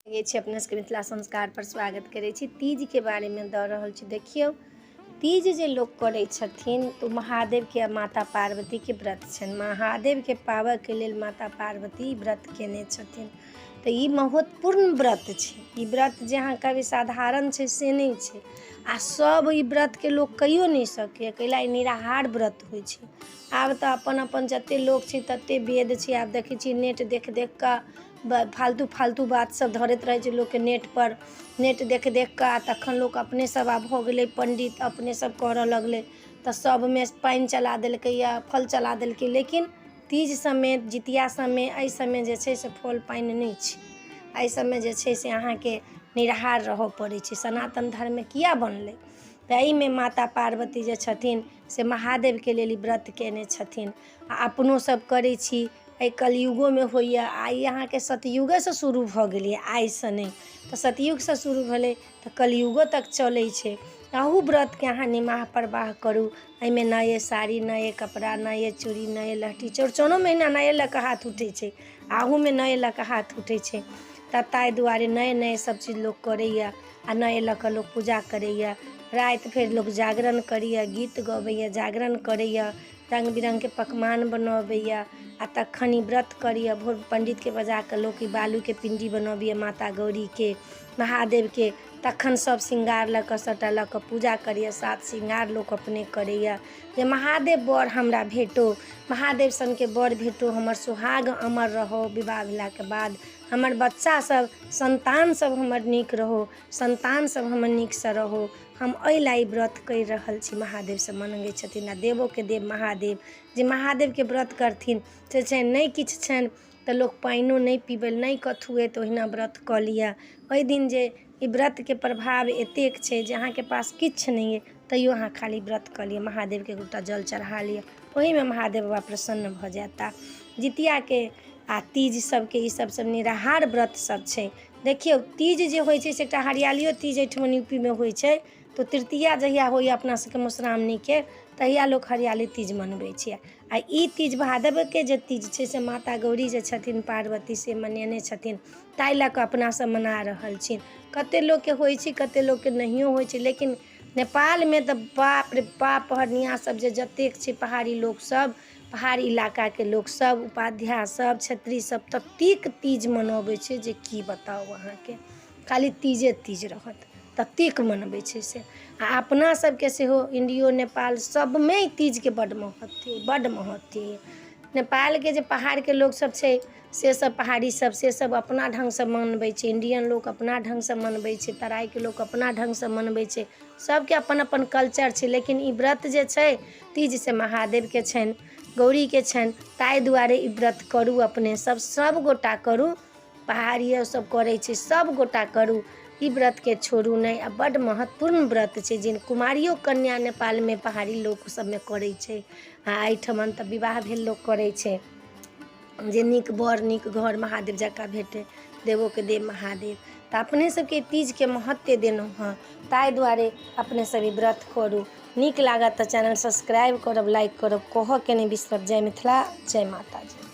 अपने सबके मिथिला संस्कार पर स्वागत करै छी। तीज के बारे में दऽ रहल छी। देखियौ, तीज जे लोग करै छथिन तो महादेव के माता पार्वती के व्रत छनि। महादेव के पावऽ के लेल माता पार्वती व्रत केने छथिन। तो ई महत्वपूर्ण व्रत छै। ई व्रत जे अहाँ कहबै साधारण छै से नहीं छै। आ सब ई व्रत के लोग कहियो नहीं सके, कैला ई निराहार व्रत होइ छै। आब तऽ अपन अपन जते लोग छै तते वेद छै। आब देखै छी नेट देख कऽ फालतू बात सब धरैत रहै छै लोग के नेट देख कऽ तखन लोग अपने सब आब भऽ गेलै पंडित, अपने सब करऽ लगलै। तऽ सब में पानि चला देलकै या फल चला देलकै। लेकिन तीज समय, जितिया समय, एहि समय जे छै से फल पानि नहीं छै। एहि समय जे छै से अहाँके निराहार रहऽ पड़ै छै। सनातन धर्म किया बनलै? तऽ एहिमे माता पार्वती जे छथिन से महादेव के लेल व्रत केने छथिन। आ अपनो सब करै छी। एहि कलयुगो में होइए। आइ अहाँके सतयुगे से शुरू भऽ गेलै, आइ से नहीं। तऽ सतयुग से शुरू भेलै तऽ कलयुगो तक चलै छै। अहू व्रत के अहाँ निमाह प्रवाह करू। एहिमे नए साड़ी, नए कपड़ा, नए चूड़ी, नए लहठी, चौड़चनो महीना नए लऽ कऽ हाथ उठै छै। आहू में नए लऽ कऽ हाथ उठै छै। तऽ ताहि दुआरे नए सब चीज लोग करैए। आ नए लऽ कऽ लोग पूजा करैए। राति फेर लोग जागरण करैए, गीत गबैए, जागरण करैए, रंग बिरंग के पकवान बनबैए। आ तखन ई व्रत करिए। भोर पंडित के बजा कऽ लोग ई बालू के पिंडी बनबिए माता गौरी के, महादेव के। तखन सब श्रृंगार लऽ कऽ सबटा लऽ कऽ पूजा करिए। सात श्रृंगार लोग अपने करैए जे महादेव बर हमरा भेटो, महादेव सन के बर भेटो, हमर सुहाग अमर रहो। विवाह भेला के बाद हमर बच्चा सब, संतान सब हमर नीक रहो, संतान सब हमर नीक से रहो। हम एहि लाई व्रत करि रहल छी। महादेव से मांगै छथिन। आ देवो के देव महादेव, जे महादेव के व्रत करथिन से छै नहीं किछु छनि तऽ लोग पानिओ नहीं पीबै, नहीं कथुए तऽ ओहिना व्रत कऽ लिअ। ओहि दिन जे ई व्रत के प्रभाव एतेक छै जे अहाँके पास किछु नहीं है तैयो अहाँ खाली व्रत कऽ लिअ, महादेव के गोटा जल चढ़ा लिअ, ओहिमे महादेव बाबा प्रसन्न भऽ जाता। जितिया के आ तीज सबके ई सब निराहार व्रत सब छै। देखियौ, तीज जे होइ छै से एकटा हरियालियो तीज एहिठमन यूपी में होइ छै। तो तृतीया जहिया होइए अपना सबके मधुश्रावणी के, तहिया लोग हरियाली तीज मनबै छै। आ ई तीज भादव के जे तीज छै से माता गौरी जे छथिन पार्वती से मनेने छथिन, ताहि लऽ कऽ अपना सब मना रहल छी। कते लोग के होइ छै, कते लोग के नहियो होइ छै। लेकिन नेपाल में तऽ बाप रे बाप, पहाड़िया सब जे जतेक छै, पहाड़ी लोग सब, पहाड़ी इलाका के लोग सब, उपाध्याय सब, क्षत्रिय सब, ततेक तीज मनबै छै जे की बताउ अहाँके। खाली तीजे तीज रहत, ततेक मनबै छै से। आ अपना सबके सेहो इंडियो नेपाल सब में तीज के बड्ड महत्व है। नेपाल के जे पहाड़ के लोग सब छै से सब, पहाड़ी सब, से सब अपना ढंग से मनबै छै। इंडियन लोग अपना ढंग से मनबै छै। तराई के लोग अपना ढंग से मनबै छै। सबके अपन अपन कल्चर छै। लेकिन ई व्रत जे छै तीज से महादेव के छनि, गौरी के छनि। ताहि दुआरे ई व्रत करू अपने सब गोटा करू। पहाड़ियो सब करै छै, सब गोटा करू। ई व्रत के छोड़ू नहीं। आ बड्ड महत्वपूर्ण व्रत छै। जिन कुमारियो कन्या नेपाल में पहाड़ी लोग सब में करै छै। आ एहिठमन तऽ विवाह भेल लोग करै छै जे नीक बर, नीक घर, महादेव जकाँ भेटे, देवो के देव महादेव। तऽ अपने सबके तीज के महत्व देलहुँ हँ। ताहि दुआरे अपने सब ई व्रत करू। नीक लागत तऽ चैनल सब्सक्राइब करब, लाइक करब, कहऽ के नहीं बिसरब। जय मिथिला, जय माता जी।